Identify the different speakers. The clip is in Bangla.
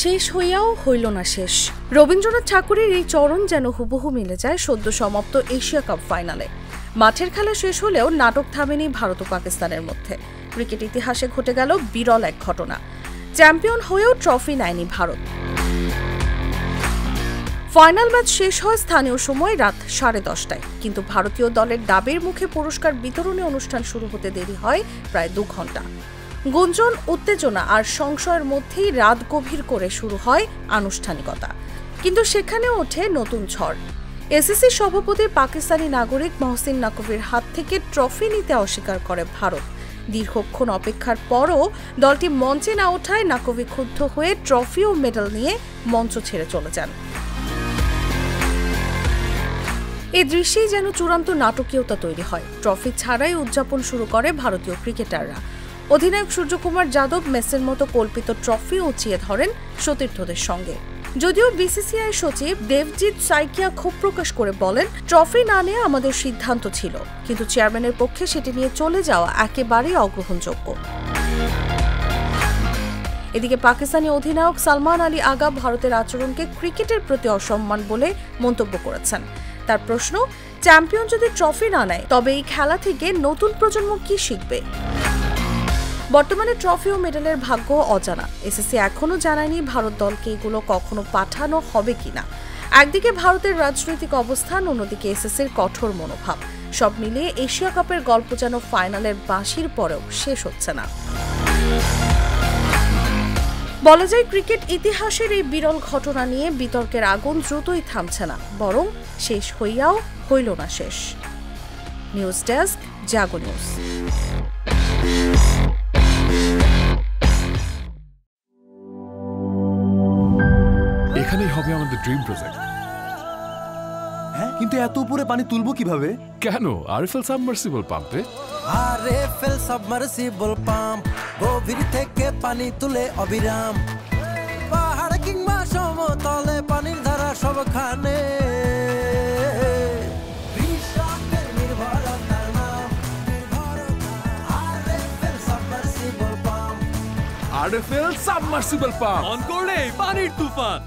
Speaker 1: শেষ হইয়াও হইল না শেষ। রবীন্দ্রনাথ ঠাকুরের এই চরণ যেন হুবহু মিলে যায় সদ্য সমাপ্ত এশিয়া কাপ ফাইনালে। মাঠের খেলা শেষ হলেও নাটক থামেনি ভারত ও পাকিস্তানের মধ্যে। ক্রিকেট ইতিহাসে ঘটে গেল বিরল এক ঘটনা। চ্যাম্পিয়ন হয়েও ট্রফি নেয়নি ভারত। ফাইনাল ম্যাচ শেষ হয় স্থানীয় সময় রাত 10:30টায়, কিন্তু ভারতীয় দলের ডাবের মুখে পুরস্কার বিতরণী অনুষ্ঠান শুরু হতে দেরি হয় প্রায় 2 ঘন্টা। গুঞ্জন, উত্তেজনা আর সংশয়ের মধ্যেই রাত গভীর করে শুরু হয় আনুষ্ঠানিকতা। কিন্তু সেখানে ওঠে নতুন ঝড়। এসিসির সভাপতি পাকিস্তানি নাগরিক মহসিন নকভির হাত থেকে ট্রফি নিতে অস্বীকার করে ভারত। দীর্ঘক্ষণ অপেক্ষার পরও দলটি মঞ্চে না ওঠায় নকভি ক্ষুব্ধ হয়ে ট্রফি ও মেডেল নিয়ে মঞ্চ ছেড়ে চলে যান। এই দৃশ্যেই যেন চূড়ান্ত নাটকীয়তা তৈরি হয়। ট্রফি ছাড়াই উদযাপন শুরু করে ভারতীয় ক্রিকেটাররা। অধিনায়ক সূর্যকুমার যাদব মেসের মতো কল্পিত ট্রফি উঁচিয়ে ধরেন সতীর্থদের সঙ্গে। যদিও বিসিসিআই সচিব দেবজিৎ সাইকিয়া ক্ষোভ প্রকাশ করে বলেন, ট্রফি না নিয়ে আমাদের সিদ্ধান্ত ছিল, কিন্তু চেয়ারম্যানের পক্ষে সেটি নিয়ে চলে যাওয়া একেবারেই অগ্রহণযোগ্য। এদিকে পাকিস্তানি অধিনায়ক সালমান আলী আগা ভারতের আচরণকে ক্রিকেটের প্রতি অসম্মান বলে মন্তব্য করেছেন। তার প্রশ্ন, চ্যাম্পিয়ন যদি ট্রফি না নেয় তবে এই খেলা থেকে নতুন প্রজন্ম কি শিখবে? বর্তমানে ট্রফি ও মেডেলের ভাগ্য অজানা। এসিসি এখনো জানায়নি ভারত দলকে এগুলো কখনো পাঠানো হবে কিনা। একদিকে ভারতের রাজনৈতিক অবস্থান, অন্যদিকে এসিসির কঠোর মনোভাব। সব মিলিয়ে এশিয়া কাপের গল্প যেন ফাইনালের বাঁশির পরেও শেষ হচ্ছে না। বলা যায়, ক্রিকেট ইতিহাসের এই বিরল ঘটনা নিয়ে বিতর্কের আগুন দ্রুতই থামছে না, বরং শেষ হইয়াও হইল না শেষ। নিউজ ডেস্ক, জাগো নিউজ।
Speaker 2: এখানেই হবে আমাদের ড্রিম প্রজেক্ট।
Speaker 3: হ্যাঁ, কিন্তু এত উপরে পানি তুলবো কিভাবে?
Speaker 2: কেন? আরএফএল সাবমার্সিবল পাম্পে।
Speaker 4: আরএফএল সাবমার্সিবল পাম্প গভীর থেকে পানি তুলে অবিরাম। পাহাড় কিংবা সমতলে পানির ধারা সবখানে। কৃষকের নির্ভরতার নাম, RFL submersible pump.
Speaker 2: RFL submersible pump
Speaker 5: on করলে পানির তুফান।